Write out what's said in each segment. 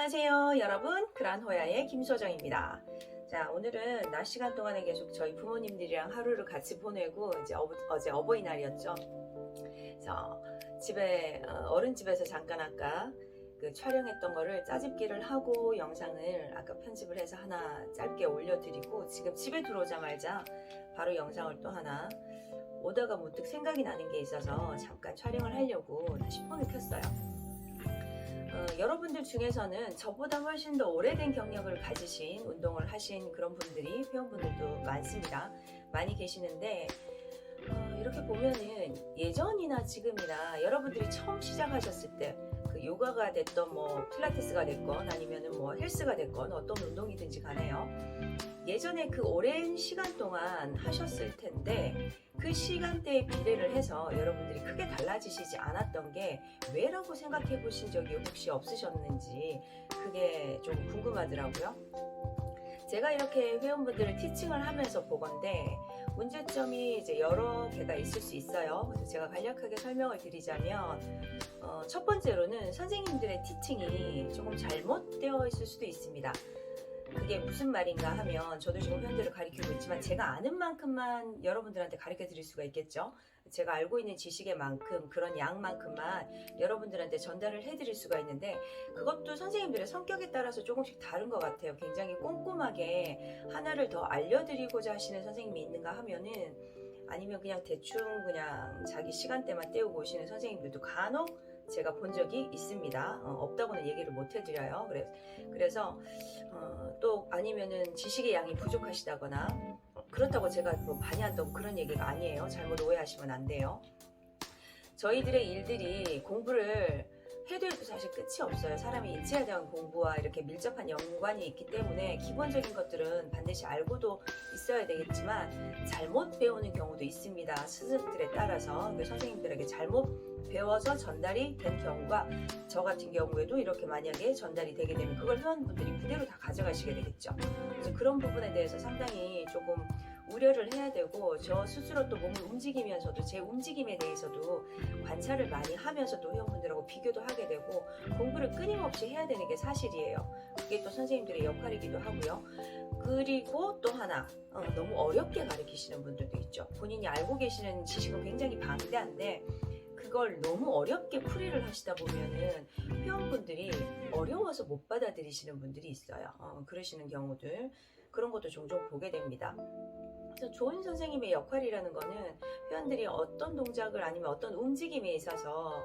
안녕하세요 여러분, 그란호야의 김소정입니다. 자, 오늘은 낮 시간 동안에 계속 저희 부모님들이랑 하루를 같이 보내고 이제 어제 어버이날이었죠. 그래서 집에 어른 집에서 잠깐 아까 그 촬영했던 거를 짜집기를 하고 영상을 아까 편집을 해서 하나 짧게 올려드리고, 지금 집에 들어오자마자 바로 영상을 또 하나 오다가 문득 생각이 나는 게 있어서 잠깐 촬영을 하려고 다시 폰을 켰어요. 여러분들 중에서는 저보다 훨씬 더 오래된 경력을 가지신 운동을 하신 그런 분들이, 회원분들도 많습니다. 많이 계시는데 이렇게 보면은 예전이나 지금이나 여러분들이 처음 시작하셨을 때 그 요가가 됐던 뭐 필라테스가 됐건 아니면은 뭐 헬스가 됐건 어떤 운동이든지 간에요, 예전에 그 오랜 시간 동안 하셨을 텐데 그 시간대에 비례를 해서 여러분들이 크게 달라지시지 않았던 게 왜라고 생각해 보신 적이 혹시 없으셨는지 그게 좀 궁금하더라고요. 제가 이렇게 회원분들을 티칭을 하면서 보건데 문제점이 이제 여러 개가 있을 수 있어요. 그래서 제가 간략하게 설명을 드리자면 첫 번째로는 선생님들의 티칭이 조금 잘못되어 있을 수도 있습니다. 그게 무슨 말인가 하면, 저도 지금 회원들을 가르치고 있지만 제가 아는 만큼만 여러분들한테 가르쳐 드릴 수가 있겠죠. 제가 알고 있는 지식의 만큼, 그런 양만큼만 여러분들한테 전달을 해드릴 수가 있는데, 그것도 선생님들의 성격에 따라서 조금씩 다른 것 같아요. 굉장히 꼼꼼하게 하나를 더 알려드리고자 하시는 선생님이 있는가 하면은, 아니면 그냥 대충 그냥 자기 시간대만 때우고 오시는 선생님들도 간혹 제가 본 적이 있습니다. 없다고는 얘기를 못 해드려요. 그래서 또 아니면은 지식의 양이 부족하시다거나, 그렇다고 제가 뭐 많이 한다고 그런 얘기가 아니에요. 잘못 오해하시면 안 돼요. 저희들의 일들이 공부를 해도 사실 끝이 없어요. 사람이 인체에 대한 공부와 이렇게 밀접한 연관이 있기 때문에 기본적인 것들은 반드시 알고도 있어야 되겠지만 잘못 배우는 경우도 있습니다. 스승들에 따라서 선생님들에게 잘못 배워서 전달이 된 경우가, 저 같은 경우에도 이렇게 만약에 전달이 되게 되면 그걸 회원분들이 그대로 다 가져가시게 되겠죠. 그래서 그런 부분에 대해서 상당히 조금 우려를 해야 되고, 저 스스로 또 몸을 움직이면서도 제 움직임에 대해서도 관찰을 많이 하면서 또 회원분들하고 비교도 하게 되고, 공부를 끊임없이 해야 되는 게 사실이에요. 그게 또 선생님들의 역할이기도 하고요. 그리고 또 하나, 너무 어렵게 가르치시는 분들도 있죠. 본인이 알고 계시는 지식은 굉장히 방대한데 그걸 너무 어렵게 풀이를 하시다 보면은 회원분들이 어려워서 못 받아들이시는 분들이 있어요. 그러시는 경우들, 그런 것도 종종 보게 됩니다. 그래서 좋은 선생님의 역할이라는 거는 회원들이 어떤 동작을 아니면 어떤 움직임에 있어서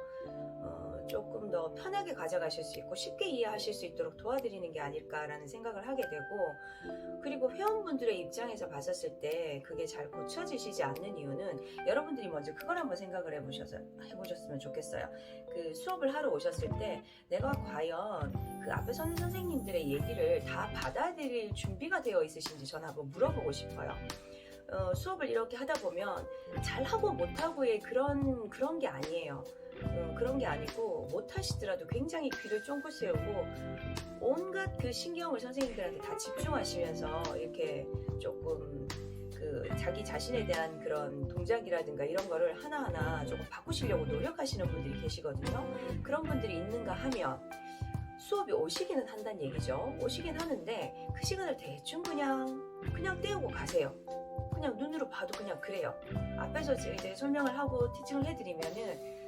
조금 더 편하게 가져가실 수 있고 쉽게 이해하실 수 있도록 도와드리는 게 아닐까라는 생각을 하게 되고, 그리고 회원분들의 입장에서 봤었을 때 그게 잘 고쳐지시지 않는 이유는, 여러분들이 먼저 그걸 한번 생각을 해보셨으면 좋겠어요. 그 수업을 하러 오셨을 때 내가 과연 그 앞에 서는 선생님들의 얘기를 다 받아들일 준비가 되어 있으신지 저는 한번 물어보고 싶어요. 수업을 이렇게 하다 보면 잘하고 못하고의 그런 게 아니에요. 그런 게 아니고, 못하시더라도 굉장히 귀를 쫑긋 세우고 온갖 그 신경을 선생님들한테 다 집중하시면서 이렇게 조금 그 자기 자신에 대한 그런 동작이라든가 이런 거를 하나하나 조금 바꾸시려고 노력하시는 분들이 계시거든요. 그런 분들이 있는가 하면 수업이 오시기는 한다는 얘기죠. 오시긴 하는데 그 시간을 대충 그냥 때우고 가세요. 그냥 눈으로 봐도 그냥 그래요. 앞에서 이제 설명을 하고 티칭을 해드리면은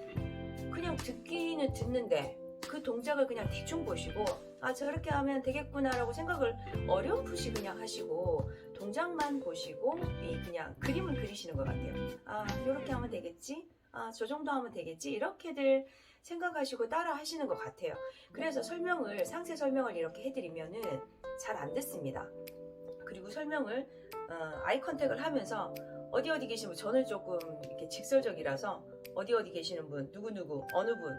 그냥 듣기는 듣는데 그 동작을 그냥 대충 보시고, 아 저렇게 하면 되겠구나 라고 생각을 어렴풋이 그냥 하시고 동작만 보시고 그냥 그림을 그리시는 것 같아요. 아 이렇게 하면 되겠지, 아 저 정도 하면 되겠지, 이렇게들 생각하시고 따라 하시는 것 같아요. 그래서 상세 설명을 이렇게 해드리면은 잘 안 듣습니다. 그리고 설명을 아이 컨택을 하면서 어디 계시는 분, 저는 조금 이렇게 직설적이라서 어디 계시는 분, 누구 어느 분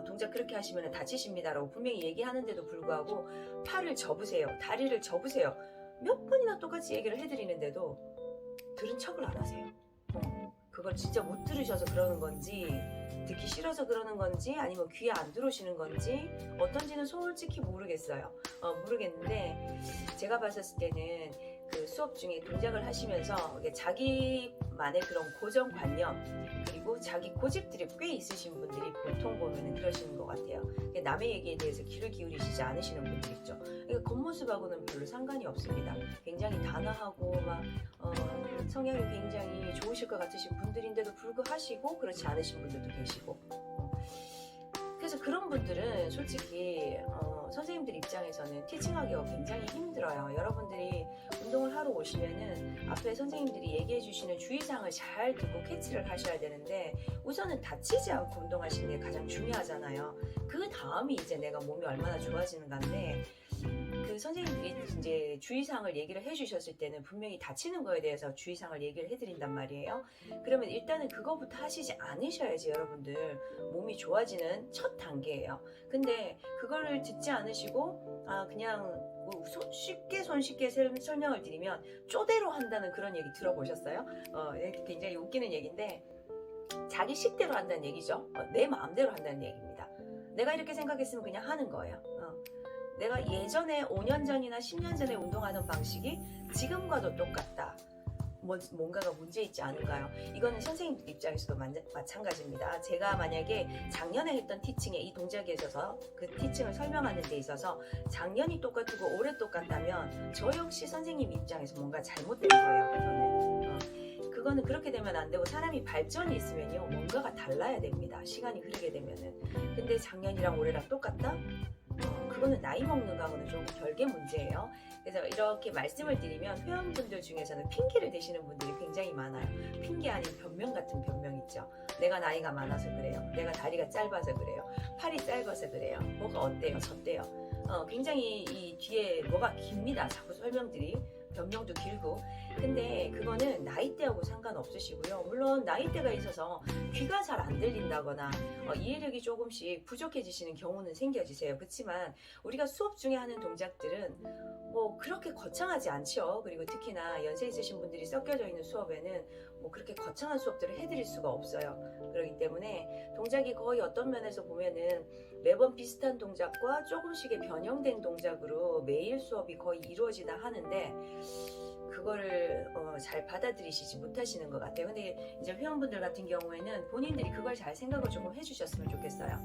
동작 그렇게 하시면 다치십니다 라고 분명히 얘기하는데도 불구하고 팔을 접으세요, 다리를 접으세요, 몇 번이나 똑같이 얘기를 해드리는데도 들은 척을 안 하세요. 그걸 진짜 못 들으셔서 그러는 건지, 듣기 싫어서 그러는 건지, 아니면 귀에 안 들어오시는 건지 어떤지는 솔직히 모르겠어요. 모르겠는데 제가 봤었을 때는 그 수업 중에 동작을 하시면서 자기만의 그런 고정관념, 그리고 그리고 자기 고집들이 꽤 있으신 분들이 보통 보면 그러시는 것 같아요. 남의 얘기에 대해서 귀를 기울이시지 않으시는 분들 있죠. 그러니까 겉모습하고는 별로 상관이 없습니다. 굉장히 단아하고 막 성향이 굉장히 좋으실 것 같으신 분들인데도 불구하시고 그렇지 않으신 분들도 계시고, 그래서 그런 분들은 솔직히 선생님들 입장에서는 티칭하기가 굉장히 힘들어요. 여러분들이 운동을 하러 오시면은 앞에 선생님들이 얘기해 주시는 주의사항을 잘 듣고 캐치를 하셔야 되는데, 우선은 다치지 않고 운동하시는 게 가장 중요하잖아요. 그 다음이 이제 내가 몸이 얼마나 좋아지는가인데, 그 선생님들이 이제 주의사항을 얘기를 해주셨을 때는 분명히 다치는 거에 대해서 주의사항을 얘기를 해드린단 말이에요. 그러면 일단은 그거부터 하시지 않으셔야지 여러분들 몸이 좋아지는 첫 단계예요. 근데 그거를 듣지 않으시고 그냥 쉽게 손쉽게 설명을 드리면 쪼대로 한다는 그런 얘기 들어보셨어요? 굉장히 웃기는 얘기인데, 자기 식대로 한다는 얘기죠. 내 마음대로 한다는 얘기입니다. 내가 이렇게 생각했으면 그냥 하는 거예요. 내가 예전에 5년 전이나 10년 전에 운동하던 방식이 지금과도 똑같다. 뭔가가 문제 있지 않은가요? 이거는 선생님들 입장에서도 마찬가지입니다. 제가 만약에 작년에 했던 티칭에 이 동작에 있어서 그 티칭을 설명하는 데 있어서 작년이 똑같고 올해 똑같다면 저 역시 선생님 입장에서 뭔가 잘못된 거예요. 그거는 그렇게 되면 안 되고, 사람이 발전이 있으면요 뭔가가 달라야 됩니다. 시간이 흐르게 되면은. 근데 작년이랑 올해랑 똑같다? 그거는 나이 먹는 거하고는 좀 별개 문제예요. 그래서 이렇게 말씀을 드리면 회원분들 중에서는 핑계를 대시는 분들이 굉장히 많아요. 핑계 아닌 변명 같은 변명 있죠. 내가 나이가 많아서 그래요. 내가 다리가 짧아서 그래요. 팔이 짧아서 그래요. 뭐가 어때요? 저때요. 굉장히 이 뒤에 뭐가 깁니다. 자꾸 설명들이. 변명도 길고. 근데 그거는 나이대하고 상관없으시고요. 물론 나이대가 있어서 귀가 잘 안 들린다거나 이해력이 조금씩 부족해지시는 경우는 생겨지세요. 그렇지만 우리가 수업 중에 하는 동작들은 뭐 그렇게 거창하지 않죠. 그리고 특히나 연세 있으신 분들이 섞여져 있는 수업에는 뭐 그렇게 거창한 수업들을 해드릴 수가 없어요. 그렇기 때문에 동작이 거의 어떤 면에서 보면은 매번 비슷한 동작과 조금씩의 변형된 동작으로 매일 수업이 거의 이루어지다 하는데, 그거를 잘 받아들이시지 못하시는 것 같아요. 근데 이제 회원분들 같은 경우에는 본인들이 그걸 잘 생각을 조금 해주셨으면 좋겠어요.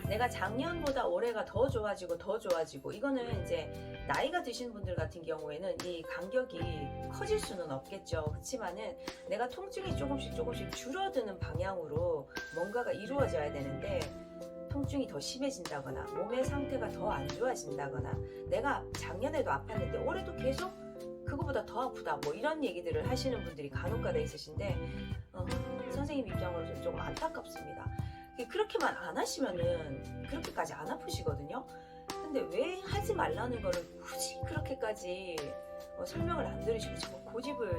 내가 작년보다 올해가 더 좋아지고, 이거는 이제 나이가 드신 분들 같은 경우에는 이 간격이 커질 수는 없겠죠. 그렇지만은 내가 통증이 조금씩 줄어드는 방향으로 뭔가가 이루어져야 되는데, 통증이 더 심해진다거나 몸의 상태가 더 안 좋아진다거나, 내가 작년에도 아팠는데 올해도 계속 그거보다 더 아프다, 뭐 이런 얘기들을 하시는 분들이 간혹가다 있으신데, 선생님 입장으로서 조금 안타깝습니다. 그렇게만 안 하시면은 그렇게까지 안 아프시거든요. 근데 왜 하지 말라는 거를 굳이 그렇게까지 설명을 안 들으시고 자꾸 고집을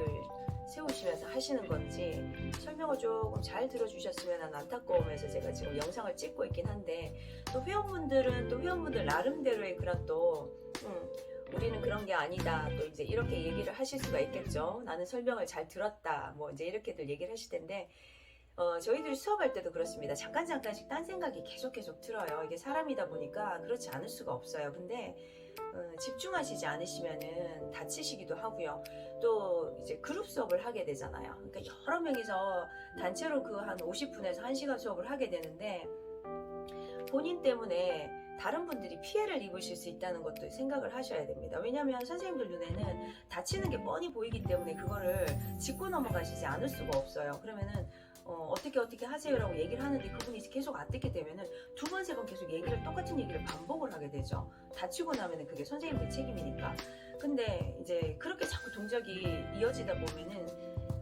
세우시면서 하시는 건지 설명을 조금 잘 들어주셨으면 하는 안타까움에서 제가 지금 영상을 찍고 있긴 한데, 또 회원분들은 또 회원분들 나름대로의 그런 또 우리는 그런 게 아니다, 또 이제 이렇게 얘기를 하실 수가 있겠죠. 나는 설명을 잘 들었다, 뭐 이제 이렇게들 얘기를 하실 텐데, 저희들이 수업할 때도 그렇습니다. 잠깐씩 딴 생각이 계속 들어요. 이게 사람이다 보니까 그렇지 않을 수가 없어요. 근데 집중하시지 않으시면은 다치시기도 하고요. 또 이제 그룹 수업을 하게 되잖아요. 그러니까 여러 명이서 단체로 그 한 50분에서 1시간 수업을 하게 되는데, 본인 때문에 다른 분들이 피해를 입으실 수 있다는 것도 생각을 하셔야 됩니다. 왜냐하면 선생님들 눈에는 다치는 게 뻔히 보이기 때문에 그거를 짚고 넘어가시지 않을 수가 없어요. 그러면은 어떻게 하세요라고 얘기를 하는데 그분이 계속 안 듣게 되면은 2번, 3번 계속 똑같은 얘기를 반복을 하게 되죠. 다치고 나면은 그게 선생님들 책임이니까. 근데 이제 그렇게 자꾸 동작이 이어지다 보면은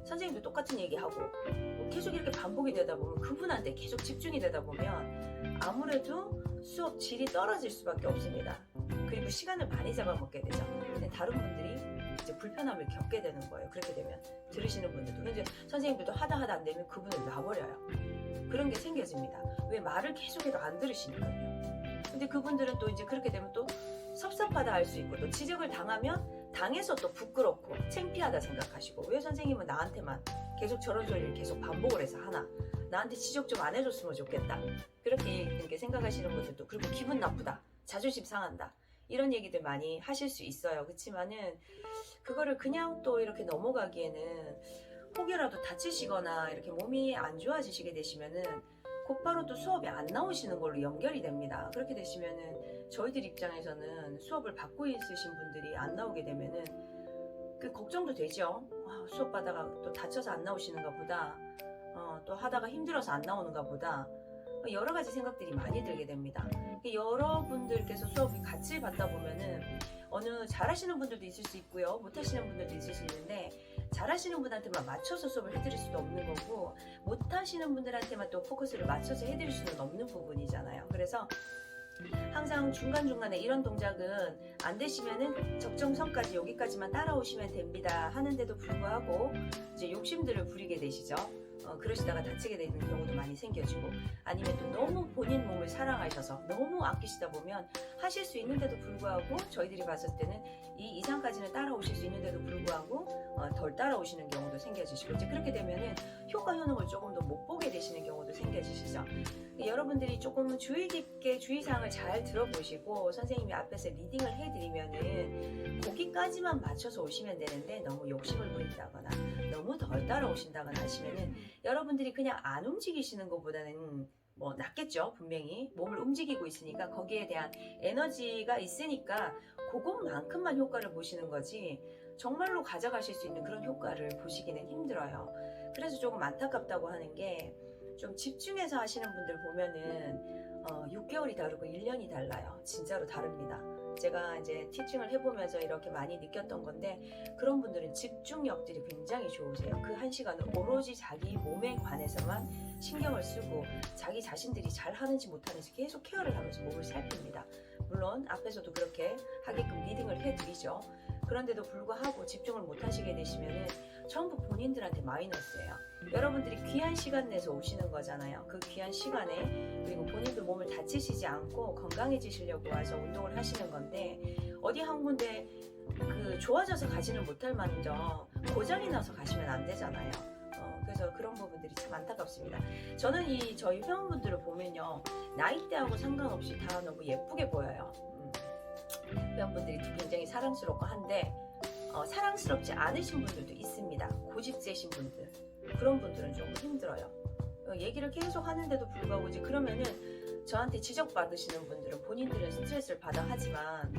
선생님도 똑같은 얘기하고 계속 이렇게 반복이 되다 보면, 그분한테 계속 집중이 되다 보면 아무래도 수업 질이 떨어질 수밖에 없습니다. 그리고 시간을 많이 잡아먹게 되죠. 근데 다른 분들이 이제 불편함을 겪게 되는 거예요. 그렇게 되면 들으시는 분들도. 근데 선생님들도 하다 안 되면 그분을 놔버려요. 그런 게 생겨집니다. 왜? 말을 계속해도 안 들으시니까요. 근데 그분들은 또 이제 그렇게 되면 또 섭섭하다 할 수 있고, 또 지적을 당해서 또 부끄럽고 창피하다 생각하시고, 왜 선생님은 나한테만 계속 저런 소리를 계속 반복을 해서 하나, 나한테 지적 좀 안 해줬으면 좋겠다, 그렇게 생각하시는 분들도, 그리고 기분 나쁘다, 자존심 상한다, 이런 얘기들 많이 하실 수 있어요. 그렇지만은 그거를 그냥 또 이렇게 넘어가기에는 혹여라도 다치시거나 이렇게 몸이 안 좋아지시게 되시면은 곧바로 또 수업에 안 나오시는 걸로 연결이 됩니다. 그렇게 되시면은 저희들 입장에서는 수업을 받고 있으신 분들이 안 나오게 되면은 그 걱정도 되죠. 수업 받다가 또 다쳐서 안 나오시는가 보다. 또 하다가 힘들어서 안 나오는가 보다. 여러 가지 생각들이 많이 들게 됩니다. 여러분들께서 수업을 같이 받다 보면은 어느 잘하시는 분들도 있을 수 있고요, 못하시는 분들도 있을 수 있는데 잘하시는 분한테만 맞춰서 수업을 해드릴 수도 없는 거고 못하시는 분들한테만 또 포커스를 맞춰서 해드릴 수는 없는 부분이잖아요. 그래서 항상 중간중간에 이런 동작은 안 되시면은 적정선까지 여기까지만 따라오시면 됩니다 하는데도 불구하고 이제 욕심들을 부리게 되시죠. 그러시다가 다치게 되는 경우도 많이 생겨지고, 아니면 또 너무 본인 몸을 사랑하셔서 너무 아끼시다 보면 하실 수 있는데도 불구하고 저희들이 봤을 때는 이 이상까지는 따라오실 수 있는데도 불구하고 덜 따라오시는 경우도 생겨지시고, 이제 그렇게 되면은 효과 효능을 조금 더 못 보게 되시는 경우도 생겨지시죠. 여러분들이 조금 주의 깊게 주의사항을 잘 들어보시고 선생님이 앞에서 리딩을 해드리면은 거기까지만 맞춰서 오시면 되는데, 너무 욕심을 부린다거나 너무 덜 따라오신다거나 하시면은 여러분들이 그냥 안 움직이시는 것보다는 뭐 낫겠죠. 분명히 몸을 움직이고 있으니까 거기에 대한 에너지가 있으니까 그것만큼만 효과를 보시는 거지 정말로 가져가실 수 있는 그런 효과를 보시기는 힘들어요. 그래서 조금 안타깝다고 하는 게, 좀 집중해서 하시는 분들 보면은 6개월이 다르고 1년이 달라요. 진짜로 다릅니다. 제가 이제 티칭을 해보면서 이렇게 많이 느꼈던 건데, 그런 분들은 집중력들이 굉장히 좋으세요. 그 1시간을 오로지 자기 몸에 관해서만 신경을 쓰고 자기 자신들이 잘 하는지 못하는지 계속 케어를 하면서 몸을 살핍니다. 물론 앞에서도 그렇게 하게끔 리딩을 해드리죠. 그런데도 불구하고 집중을 못 하시게 되시면은 전부 본인들한테 마이너스예요. 여러분들이 귀한 시간 내서 오시는 거잖아요. 그 귀한 시간에, 그리고 본인도 몸을 다치시지 않고 건강해지시려고 와서 운동을 하시는 건데, 어디 한 군데 좋아져서 가지는 못할 만저 고장이 나서 가시면 안 되잖아요. 그래서 그런 부분들이 참 안타깝습니다. 저는 저희 회원분들을 보면요, 나이대하고 상관없이 다 너무 예쁘게 보여요. 회원분들이 굉장히 사랑스럽고 한데 사랑스럽지 않으신 분들도 있습니다. 고집세신 분들, 그런 분들은 조금 힘들어요. 얘기를 계속 하는데도 불구하고 이제 그러면은 저한테 지적받으시는 분들은 본인들은 스트레스를 받아 하지만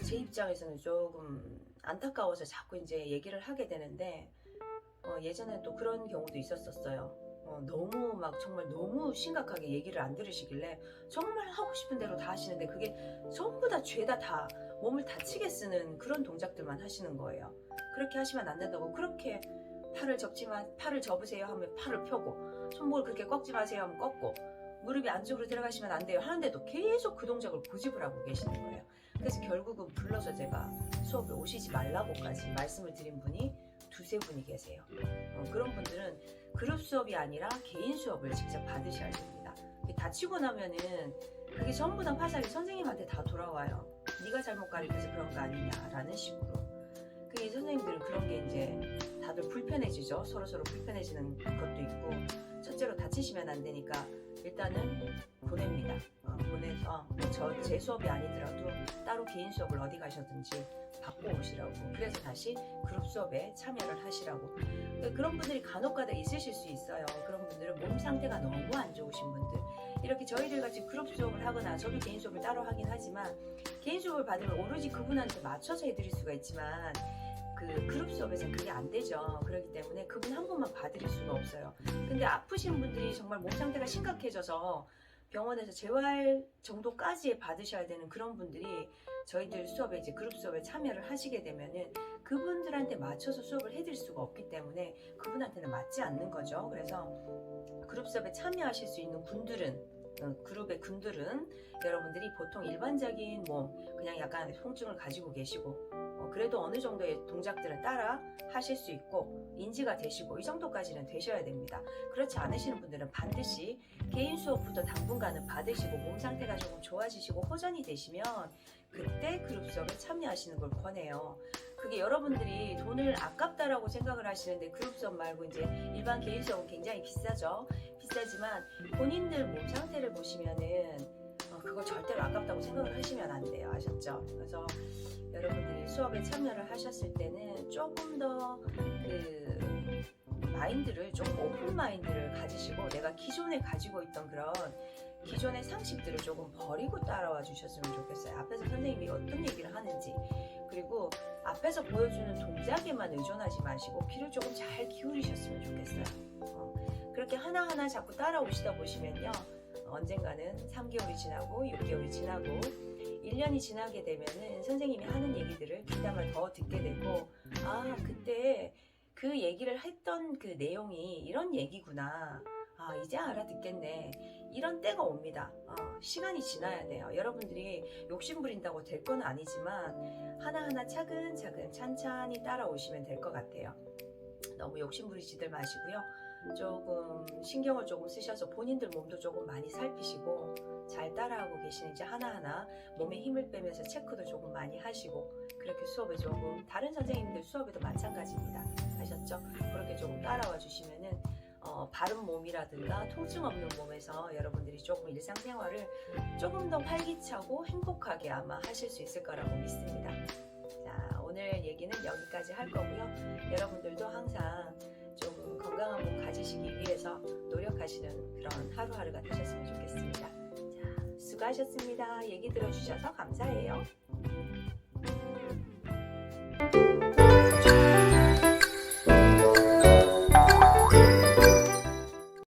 제 입장에서는 조금 안타까워서 자꾸 이제 얘기를 하게 되는데, 예전에 또 그런 경우도 있었어요. 너무 막 정말 너무 심각하게 얘기를 안 들으시길래 정말 하고 싶은 대로 다 하시는데 그게 전부 다 죄다 다 몸을 다치게 쓰는 그런 동작들만 하시는 거예요. 그렇게 하시면 안 된다고, 그렇게 팔을 접으세요 하면 팔을 펴고, 손목을 그렇게 꺾지 마세요 하면 꺾고, 무릎이 안쪽으로 들어가시면 안 돼요 하는데도 계속 그 동작을 고집을 하고 계시는 거예요. 그래서 결국은 불러서 제가 수업에 오시지 말라고까지 말씀을 드린 분이 두세 분이 계세요. 그런 분들은 그룹 수업이 아니라 개인 수업을 직접 받으셔야 됩니다. 다치고 나면은 그게 전부 다 파살이 선생님한테 다 돌아와요. 네가 잘못 가르쳐서 그런 거 아니냐라는 식으로. 그게 선생님들은 그런 게 이제 다들 불편해지죠. 서로 불편해지는 것도 있고, 첫째로 다치시면 안 되니까 일단은 보냅니다. 보내서 제 수업이 아니더라도 따로 개인 수업을 어디 가셨든지 받고 오시라고, 그래서 다시 그룹 수업에 참여를 하시라고. 그런 분들이 간혹가다 있으실 수 있어요. 그런 분들은 몸 상태가 너무 안 좋으신 분들, 이렇게 저희들 같이 그룹 수업을 하거나, 저도 개인 수업을 따로 하긴 하지만 개인 수업을 받으면 오로지 그분한테 맞춰서 해드릴 수가 있지만 그 그룹 수업에서는 그게 안 되죠. 그렇기 때문에 그분 한 분만 봐드릴 수가 없어요. 근데 아프신 분들이 정말 몸 상태가 심각해져서 병원에서 재활 정도까지 받으셔야 되는 그런 분들이 저희들 수업에 이제 그룹 수업에 참여를 하시게 되면은 그분들한테 맞춰서 수업을 해드릴 수가 없기 때문에 그분한테는 맞지 않는 거죠. 그래서 그룹 수업에 참여하실 수 있는 그룹의 군들은 여러분들이 보통 일반적인 그냥 약간 통증을 가지고 계시고, 그래도 어느 정도의 동작들은 따라 하실 수 있고 인지가 되시고, 이 정도까지는 되셔야 됩니다. 그렇지 않으시는 분들은 반드시 개인 수업부터 당분간은 받으시고 몸 상태가 조금 좋아지시고 호전이 되시면 그때 그룹 수업에 참여하시는 걸 권해요. 그게 여러분들이 돈을 아깝다라고 생각을 하시는데, 그룹 수업 말고 이제 일반 개인 수업은 굉장히 비싸죠. 비싸지만 본인들 몸 상태를 보시면은 그걸 절대로 아깝다고 생각을 하시면 안 돼요. 아셨죠? 그래서 여러분들이 수업에 참여를 하셨을 때는 조금 더 마인드를 좀 오픈 마인드를 가지시고 내가 기존에 가지고 있던 그런 기존의 상식들을 조금 버리고 따라와 주셨으면 좋겠어요. 앞에서 선생님이 어떤 얘기를 하는지, 그리고 앞에서 보여주는 동작에만 의존하지 마시고 귀를 조금 잘 기울이셨으면 좋겠어요. 그렇게 하나하나 자꾸 따라오시다 보시면요, 언젠가는 3개월이 지나고 6개월이 지나고 1년이 지나게 되면은 선생님이 하는 얘기들을 귀담아 더 듣게 되고, 아, 그때 그 얘기를 했던 그 내용이 이런 얘기구나, 아, 이제 알아듣겠네, 이런 때가 옵니다. 시간이 지나야 돼요. 여러분들이 욕심 부린다고 될 건 아니지만 하나하나 차근차근 찬찬히 따라오시면 될 것 같아요. 너무 욕심 부리지들 마시고요. 조금 신경을 조금 쓰셔서 본인들 몸도 조금 많이 살피시고 잘 따라하고 계시는지 하나하나 몸에 힘을 빼면서 체크도 조금 많이 하시고, 그렇게 수업에 조금, 다른 선생님들 수업에도 마찬가지입니다. 아셨죠? 그렇게 조금 따라와 주시면은 바른 몸이라든가 통증 없는 몸에서 여러분들이 조금 일상생활을 조금 더 활기차고 행복하게 아마 하실 수 있을 거라고 믿습니다. 자, 오늘 얘기는 여기까지 할 거고요. 여러분들도 항상 조금 건강한 몸 가지시기 위해서 노력하시는 그런 하루하루가 되셨으면 좋겠습니다. 자, 수고하셨습니다. 얘기 들어주셔서 감사해요.